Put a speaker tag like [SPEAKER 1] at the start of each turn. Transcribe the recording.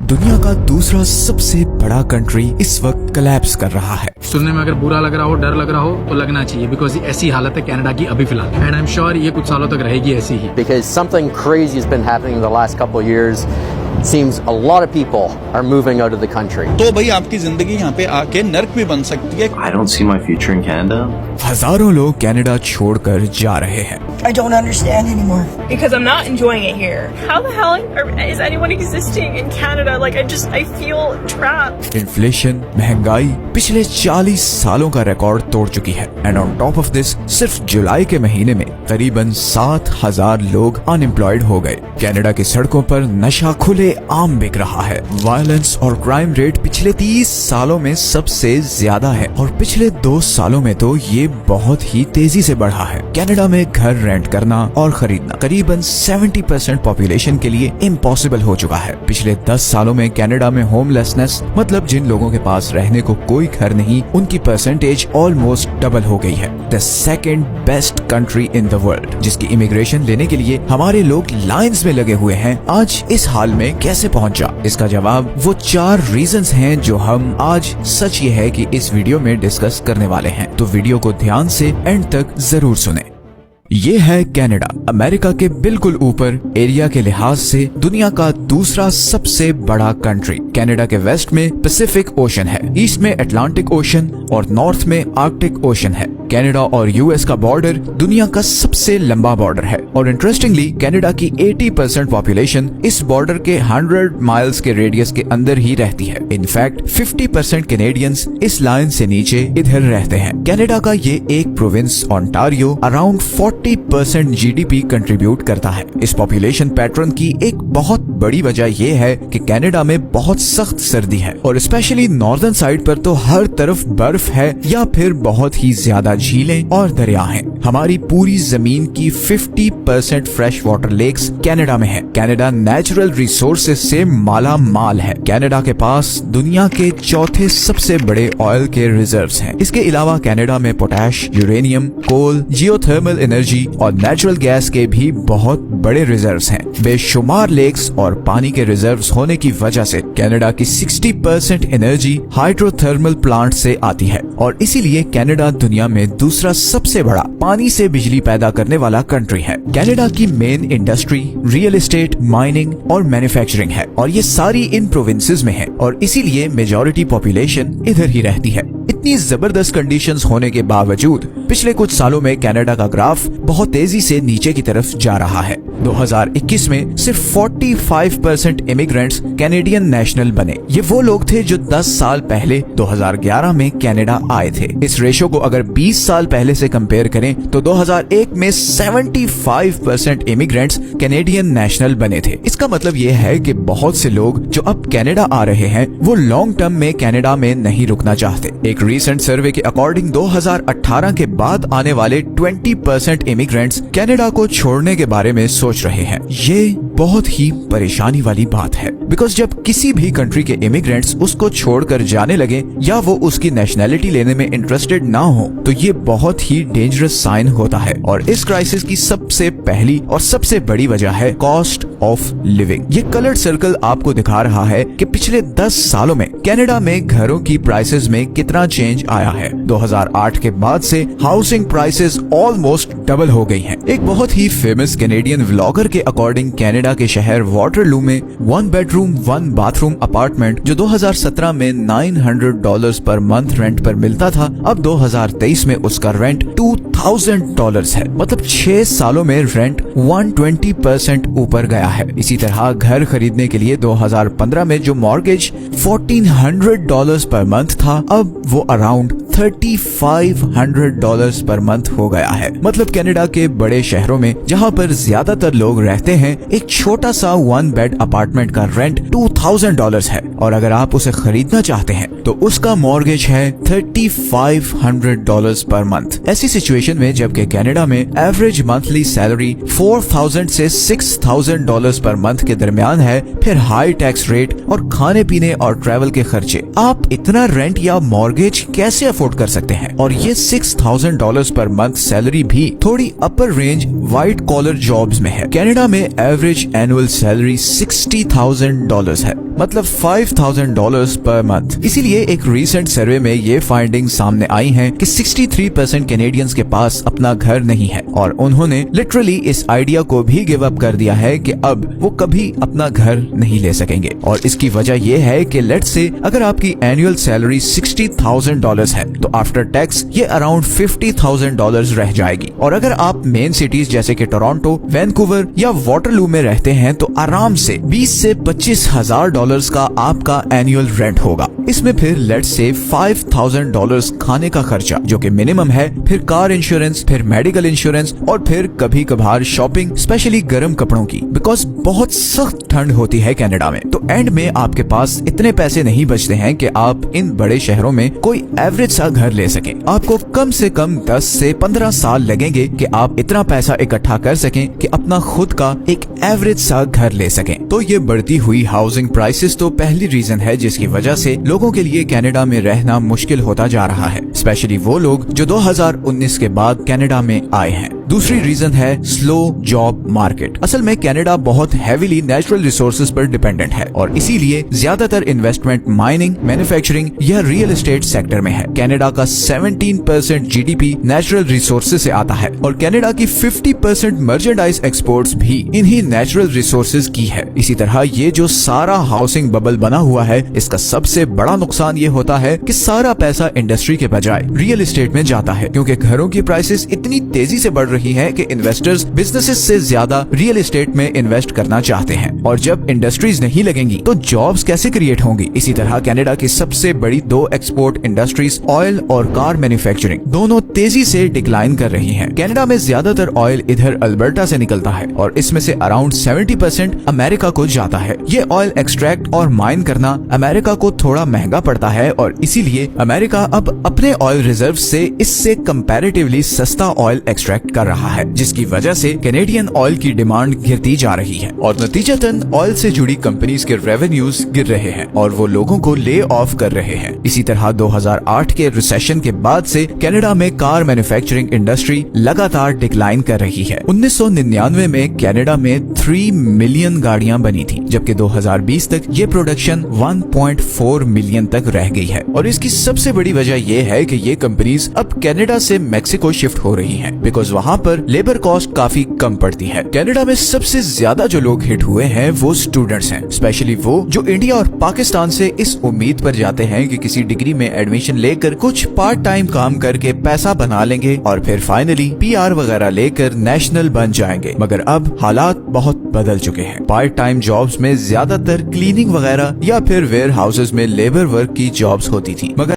[SPEAKER 1] दुनिया का दूसरा सबसे बड़ा कंट्री इस वक्त कोलैप्स कर रहा है।
[SPEAKER 2] सुनने में अगर बुरा लग रहा हो, डर लग रहा हो तो लगना चाहिए, बिकॉज ऐसी हालत है कनाडा की अभी फिलहाल, एंड आई एम श्योर ये कुछ सालों तक रहेगी ऐसी ही।
[SPEAKER 3] Because something crazy has been happening in the last couple of years. Seems a lot of people are moving out of the country.
[SPEAKER 4] तो भाई आपकी जिंदगी यहाँ पे आके नर्क भी बन सकती है।
[SPEAKER 5] I don't see my future in Canada.
[SPEAKER 1] हजारों लोग कनाडा छोड़कर जा रहे हैं।
[SPEAKER 6] I don't understand anymore.
[SPEAKER 7] Because I'm not enjoying it here. How the hell is anyone existing in Canada? Like I feel trapped.
[SPEAKER 1] Inflation, महंगाई पिछले 40 सालों का रिकॉर्ड तोड़ चुकी है। And on top of this सिर्फ जुलाई के महीने में करीबन 7,000 लोग अनएम्प्लॉयड हो गए। कनाडा की सड़कों पर नशा खुले आम बिक रहा है। वायलेंस और क्राइम रेट पिछले 30 सालों में सबसे ज्यादा है और पिछले 2 सालों में तो ये बहुत ही तेजी से बढ़ा है। कनाडा में घर रेंट करना और खरीदना करीबन 70% पॉपुलेशन के लिए इम्पॉसिबल हो चुका है। पिछले 10 सालों में कनाडा में होमलेसनेस मतलब जिन लोगों के पास रहने को कोई घर नहीं, उनकी परसेंटेज ऑलमोस्ट डबल हो गई है। The second best country in the world, जिसकी इमिग्रेशन लेने के लिए हमारे लोग लाइंस में लगे हुए हैं, आज इस हाल में कैसे पहुंचा? इसका जवाब वो 4 रीजंस हैं जो हम आज सच ये है कि इस वीडियो में डिस्कस करने वाले हैं। तो वीडियो को ध्यान से एंड तक जरूर सुने। ये है कनाडा, अमेरिका के बिल्कुल ऊपर, एरिया के लिहाज से दुनिया का दूसरा सबसे बड़ा कंट्री। कनाडा के वेस्ट में पैसिफिक ओशन है, ईस्ट में अटलांटिक ओशन और नॉर्थ में आर्कटिक ओशन है। कनाडा और यूएस का बॉर्डर दुनिया का सबसे लंबा बॉर्डर है और इंटरेस्टिंगली कनाडा की 80% पॉपुलेशन इस बॉर्डर के 100 माइल्स के रेडियस के अंदर ही रहती है। इनफैक्ट 50% कैनेडियंस इस लाइन से नीचे इधर रहते हैं। कनाडा का ये एक province Ontario around 40% GDP contribute करता है। इस पॉपुलेशन पैटर्न की एक बहुत बड़ी वजह यह है कि कनाडा में बहुत सख्त सर्दी है और स्पेशली नॉर्दर्न साइड पर तो हर तरफ बर्फ है या फिर बहुत ही ज्यादा झीलें और दरिया हैं। हमारी पूरी जमीन की 50% फ्रेश वाटर लेक्स कनाडा में है। कनाडा नेचुरल रिसोर्सेज से माला माल है। कनाडा के पास दुनिया के चौथे सबसे बड़े ऑयल के रिजर्व्स हैं। इसके अलावा कनाडा में पोटैश, यूरेनियम, कोल, जियोथर्मल एनर्जी और नेचुरल गैस के भी बहुत बड़े रिजर्व्स हैं। बेशुमार लेक्स और पानी के रिजर्व्स होने की वजह से कनाडा की 60% एनर्जी हाइड्रोथर्मल प्लांट से आती है और इसीलिए कनाडा दुनिया में दूसरा सबसे बड़ा पानी से बिजली पैदा करने वाला कंट्री है। कनाडा की main industry real estate, mining और मैन्युफैक्चरिंग है और ये सारी इन प्रोविंसेस में है और इसीलिए मेजॉरिटी पॉपुलेशन इधर ही रहती है। इतनी जबरदस्त कंडीशंस होने के बावजूद पिछले कुछ सालों में कनाडा का ग्राफ बहुत तेजी से नीचे की तरफ जा रहा है। 2021 में सिर्फ 45% इमिग्रेंट्स कैनेडियन नेशनल बने। ये वो लोग थे जो 10 साल पहले 2011 में कनाडा आए थे। इस रेशो को अगर 20 साल पहले से कंपेयर करें तो 2001 में 75% इमिग्रेंट्स कैनेडियन नेशनल बने थे। इसका मतलब ये है कि बहुत से लोग जो अब कनाडा आ रहे हैं वो लॉन्ग टर्म में कनाडा में नहीं रुकना चाहते। एक रिसेंट सर्वे के अकॉर्डिंग 2018 के बाद आने वाले 20% इमिग्रेंट्स कनाडा को छोड़ने के बारे में सोच रहे हैं। ये बहुत ही परेशानी वाली बात है, बिकॉज जब किसी भी कंट्री के इमिग्रेंट्स उसको छोड़कर जाने लगे या वो उसकी नेशनैलिटी लेने में इंटरेस्टेड ना हो तो ये बहुत ही डेंजरस साइन होता है। और इस क्राइसिस की सबसे पहली और सबसे बड़ी वजह है कॉस्ट ऑफ लिविंग। ये कलर्ड सर्कल आपको दिखा रहा है कि पिछले 10 सालों में कनाडा में घरों की प्राइसेस में कितना चेंज आया है। 2008 के बाद से हाउसिंग प्राइसेस ऑलमोस्ट डबल हो गई हैं। एक बहुत ही फेमस कैनेडियन व्लॉगर के अकॉर्डिंग कनाडा के शहर वाटरलू में 1 बेडरूम 1 बाथरूम अपार्टमेंट जो 2017 में $900 पर मंथ रेंट पर मिलता था, अब 2023 में उसका रेंट $2,000 है। मतलब 6 सालों में रेंट 120% ऊपर गया है। इसी तरह घर खरीदने के लिए 2015 में जो मॉर्गेज $1,400 पर मंथ था, अब वो अराउंड $3,500 पर मंथ हो गया है। मतलब कनाडा के बड़े शहरों में जहाँ पर ज्यादातर लोग रहते हैं, एक छोटा सा 1 बेड अपार्टमेंट का रेंट $2,000 है और अगर आप उसे खरीदना चाहते हैं तो उसका मॉर्गेज है $3,500 पर मंथ। ऐसी सिचुएशन में जबकि कनाडा में एवरेज मंथली सैलरी 4,000 से $6,000 पर मंथ के दरमियान है, फिर हाई टैक्स रेट और खाने पीने और ट्रैवल के खर्चे, आप इतना रेंट या मॉर्गेज कैसे अफोर्ड कर सकते हैं? और ये $6,000 $60,000 पर मंथ सैलरी भी थोड़ी upper range white collar jobs में है। कनाडा में एवरेज एनुअल सैलरी $60,000 है, मतलब $5,000 पर मंथ। इसीलिए एक रीसेंट सर्वे में ये फाइंडिंग सामने आई है कि 63% कैनेडियंस के पास अपना घर नहीं है और उन्होंने लिटरली इस आइडिया को भी गिव अप कर दिया है कि अब वो कभी अपना घर नहीं ले सकेंगे। और इसकी वजह ये है कि लेट्स से अगर आपकी एनुअल सैलरी $60,000 है तो आफ्टर टैक्स ये अराउंड $50,000 रह जाएगी। और अगर आप मेन सिटीज जैसे कि टोरंटो, वैंकूवर या वाटरलू में रहते हैं तो आराम से 20 से $25,000 का आपका एनुअल रेंट होगा। इसमें फिर लेट्स से $5,000 खाने का खर्चा जो कि मिनिमम है, फिर कार इंश्योरेंस, फिर मेडिकल इंश्योरेंस और फिर कभी कभार शॉपिंग, स्पेशली गर्म कपड़ों की, बिकॉज बहुत सख्त ठंड होती है कनाडा में। तो एंड में आपके पास इतने पैसे नहीं बचते हैं कि आप इन बड़े शहरों में कोई एवरेज सा घर ले सकें। आपको कम से कम 10 से 15 साल लगेंगे कि आप इतना पैसा इकट्ठा कर सकें कि अपना खुद का एक एवरेज सा घर ले सकें। तो ये बढ़ती हुई हाउसिंग प्राइसेस तो पहली रीजन है जिसकी वजह से लोगों के लिए कनाडा में रहना मुश्किल होता जा रहा है, स्पेशली वो लोग जो 2019 के बाद कनाडा में आए हैं। दूसरी रीजन है स्लो जॉब मार्केट। असल में कनाडा बहुत हेवीली नेचुरल रिसोर्सेज पर डिपेंडेंट है और इसीलिए ज्यादातर इन्वेस्टमेंट माइनिंग, मैन्युफैक्चरिंग या रियल एस्टेट सेक्टर में है। कनाडा का 17% जीडीपी नेचुरल रिसोर्सेज से आता है और कनाडा की 50% मर्चेंडाइज एक्सपोर्ट्स भी इन्हीं नेचुरल रिसोर्सेज की है। इसी तरह ये जो सारा हाउसिंग बबल बना हुआ है, इसका सबसे बड़ा नुकसान ये होता है कि सारा पैसा इंडस्ट्री के बजाय रियल एस्टेट में जाता है, क्योंकि घरों की प्राइसेस इतनी तेजी से बढ़ रही है कि इन्वेस्टर्स बिजनेसेस से ज्यादा रियल एस्टेट में इन्वेस्ट करना चाहते हैं। और जब इंडस्ट्रीज नहीं लगेंगी तो जॉब्स कैसे क्रिएट होंगी। इसी तरह कनाडा की सबसे बड़ी 2 एक्सपोर्ट इंडस्ट्रीज ऑयल और कार मैन्युफैक्चरिंग दोनों तेजी से डिक्लाइन कर रही हैं। कनाडा में ज्यादातर ऑयल इधर अल्बर्टा से निकलता है और इसमें से अराउंड 70% अमेरिका को जाता है। ये ऑयल एक्सट्रैक्ट और माइन करना अमेरिका को थोड़ा महंगा पड़ता है और इसीलिए अमेरिका अब अपने ऑयल रिजर्व से इससे कंपैरेटिवली सस्ता ऑयल एक्सट्रैक्ट कर रहा है, जिसकी वजह से कैनेडियन ऑयल की डिमांड गिरती जा रही है और नतीजतन ऑयल से जुड़ी कंपनीज के रेवेन्यूज गिर रहे हैं और वो लोगों को ले ऑफ कर रहे हैं। इसी तरह 2008 के रिसेशन के बाद से कनाडा में कार मैन्युफैक्चरिंग इंडस्ट्री लगातार डिक्लाइन कर रही है। 1999 में कनाडा में 3 मिलियन गाड़ियां बनी थी, जबकि 2020 तक ये प्रोडक्शन 1.4 मिलियन तक रह गई है। और इसकी सबसे बड़ी वजह यह है कि ये कंपनीज अब कनाडा से मेक्सिको शिफ्ट हो रही हैं, बिकॉज वहाँ पर लेबर कॉस्ट काफी कम पड़ती है। कनाडा में सबसे ज्यादा जो लोग हिट हुए हैं वो स्टूडेंट्स हैं, स्पेशली वो जो इंडिया और पाकिस्तान से इस उम्मीद पर जाते हैं कि किसी डिग्री में एडमिशन लेकर कुछ पार्ट टाइम काम करके पैसा बना लेंगे और फिर फाइनली PR वगैरह लेकर नेशनल बन जाएंगे। मगर अब हालात बहुत बदल चुके हैं। पार्ट टाइम जॉब्स में ज्यादातर क्लीनिंग वगैरह या फिर वेयर हाउसेज में लेबर वर्क की जॉब्स होती थी, मगर